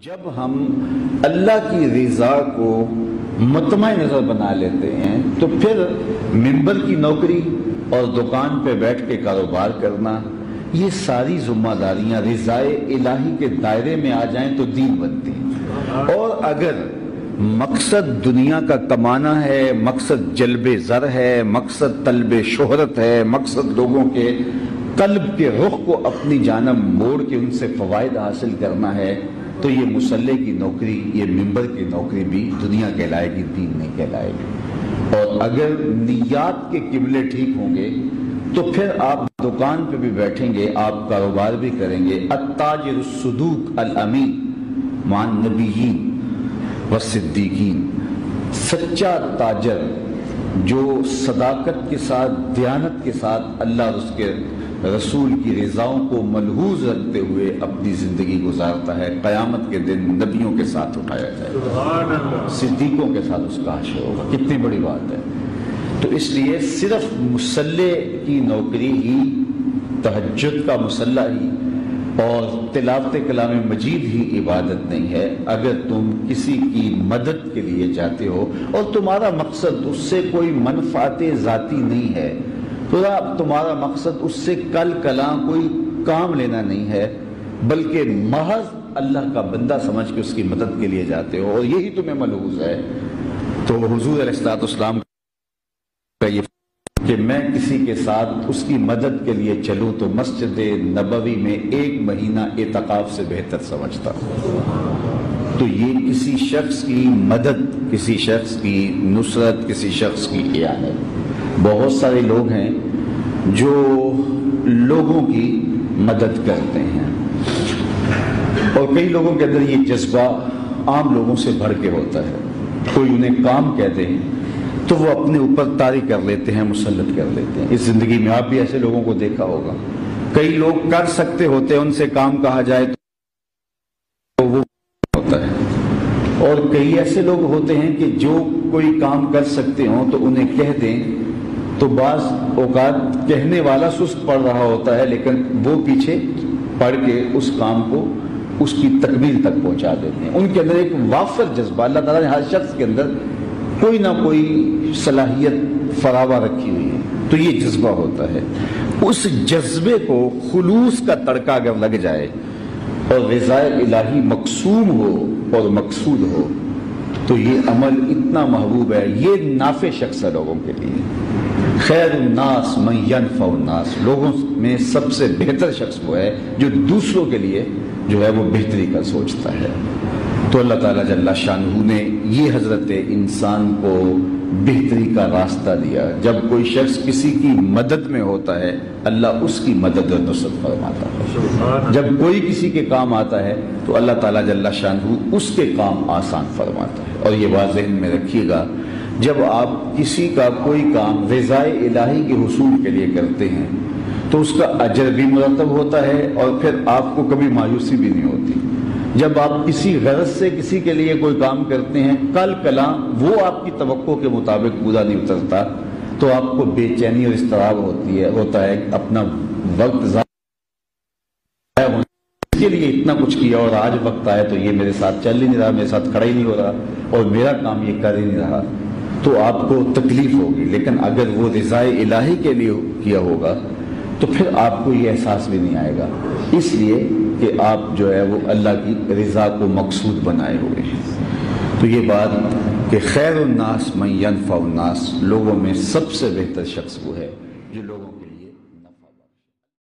جب ہم اللہ کی رضا کو مطمع نظر بنا لیتے ہیں تو پھر ممبر کی نوکری اور دکان پہ بیٹھ کے کاروبار کرنا، یہ ساری ذمہ داریاں رضائے الہی کے دائرے میں آ جائیں تو دین بنتی ہیں۔ اور اگر مقصد دنیا کا کمانا ہے، مقصد جلب زر ہے، مقصد طلب شہرت ہے، مقصد لوگوں کے قلب کے رخ کو اپنی جانب موڑ کے ان سے فوائد حاصل کرنا ہے، تو یہ مصلی کی نوکری، یہ ممبر کی نوکری بھی دنیا کہلائے گی، دین نہیں کہلائے گی۔ اور اگر نیات کے قبلے ٹھیک ہوں گے تو پھر آپ دکان پہ بھی بیٹھیں گے، آپ کاروبار بھی کریں گے۔ التاجر الصدوق الامین مع النبیین والصدیقین، سچا تاجر جو صداقت کے ساتھ، دیانت کے ساتھ اللہ اور اس کے رسول کی رضاؤں کو ملحوظ رکھتے ہوئے اپنی زندگی گزارتا ہے، قیامت کے دن نبیوں کے ساتھ اٹھایا جائے گا، صدیقوں کے ساتھ اس کا حشر ہوگا۔ کتنی بڑی بات ہے! تو اس لیے صرف مصلی کی نوکری ہی، تہجد کا مصلی ہی اور تلاوت کلام مجید ہی عبادت نہیں ہے۔ اگر تم کسی کی مدد کے لیے جاتے ہو اور تمہارا مقصد اس سے کوئی منفعت ذاتی نہیں ہے، تمہارا مقصد اس سے کل کلاں کوئی کام لینا نہیں ہے، بلکہ محض اللہ کا بندہ سمجھ کے اس کی مدد کے لیے جاتے ہو اور یہی تمہیں ملحوظ ہے، تو حضور علیہ الصلوۃ والسلام کا یہ کہ میں کسی کے ساتھ اس کی مدد کے لیے چلوں تو مسجد نبوی میں 1 مہینہ اعتکاف سے بہتر سمجھتا ہوں۔ تو یہ کسی شخص کی مدد، کسی شخص کی نصرت، کسی شخص کی اعانت۔ بہت سارے لوگ ہیں جو لوگوں کی مدد کرتے ہیں، اور کئی لوگوں کے اندر یہ جذبہ عام لوگوں سے بڑھ کے ہوتا ہے۔ کوئی انہیں کام کہتے ہیں تو وہ اپنے اوپر طاری کر لیتے ہیں، مسلط کر لیتے ہیں۔ اس زندگی میں آپ بھی ایسے لوگوں کو دیکھا ہوگا۔ کئی لوگ کر سکتے ہوتے ہیں، ان سے کام کہا جائے تو وہ ہوتا ہے، اور کئی ایسے لوگ ہوتے ہیں کہ جو کوئی کام کر سکتے ہوں تو انہیں کہہ دیں تو بعض اوقات کہنے والا سست پڑ رہا ہوتا ہے، لیکن وہ پیچھے پڑھ کے اس کام کو اس کی تکمیل تک پہنچا دیتے ہیں۔ ان کے اندر ایک وافر جذبہ، اللہ تعالیٰ نے ہر شخص کے اندر کوئی نہ کوئی صلاحیت فراوہ رکھی ہوئی ہے، تو یہ جذبہ ہوتا ہے۔ اس جذبے کو خلوص کا تڑکا اگر لگ جائے اور رضائے الہی مقصود ہو اور مقصود ہو تو یہ عمل اتنا محبوب ہے، یہ نافع شخص ہے لوگوں کے لیے۔ خیر الناس من ینفع الناس، لوگوں میں سب سے بہتر شخص وہ ہے جو دوسروں کے لیے جو ہے وہ بہتری کا سوچتا ہے۔ تو اللہ تعالیٰ جل شانہ نے یہ حضرت انسان کو بہتری کا راستہ دیا۔ جب کوئی شخص کسی کی مدد میں ہوتا ہے، اللہ اس کی مدد و نصرت فرماتا ہے۔ جب کوئی کسی کے کام آتا ہے تو اللہ تعالیٰ جل شانہ اس کے کام آسان فرماتا ہے۔ اور یہ بات ذہن میں رکھیے گا، جب آپ کسی کا کوئی کام رضائے الہی کے حصول کے لیے کرتے ہیں تو اس کا اجر بھی مرتب ہوتا ہے، اور پھر آپ کو کبھی مایوسی بھی نہیں ہوتی۔ جب آپ کسی غرض سے کسی کے لیے کوئی کام کرتے ہیں، کل کلاں وہ آپ کی توقع کے مطابق پورا نہیں اترتا تو آپ کو بے چینی اور اضطراب ہوتا ہے، اپنا وقت ضائع ہونے کے لیے اتنا کچھ کیا اور آج وقت آئے تو یہ میرے ساتھ چل ہی نہیں رہا، میرے ساتھ کھڑا ہی نہیں ہو رہا اور میرا کام یہ کر ہی نہیں رہا، تو آپ کو تکلیف ہوگی۔ لیکن اگر وہ رضائے الہی کے لیے کیا ہوگا تو پھر آپ کو یہ احساس بھی نہیں آئے گا، اس لیے کہ آپ جو ہے وہ اللہ کی رضا کو مقصود بنائے ہوئے ہیں۔ تو یہ بات کہ خیر الناس من ینفع الناس، لوگوں میں سب سے بہتر شخص وہ ہے جو لوگوں کے لیے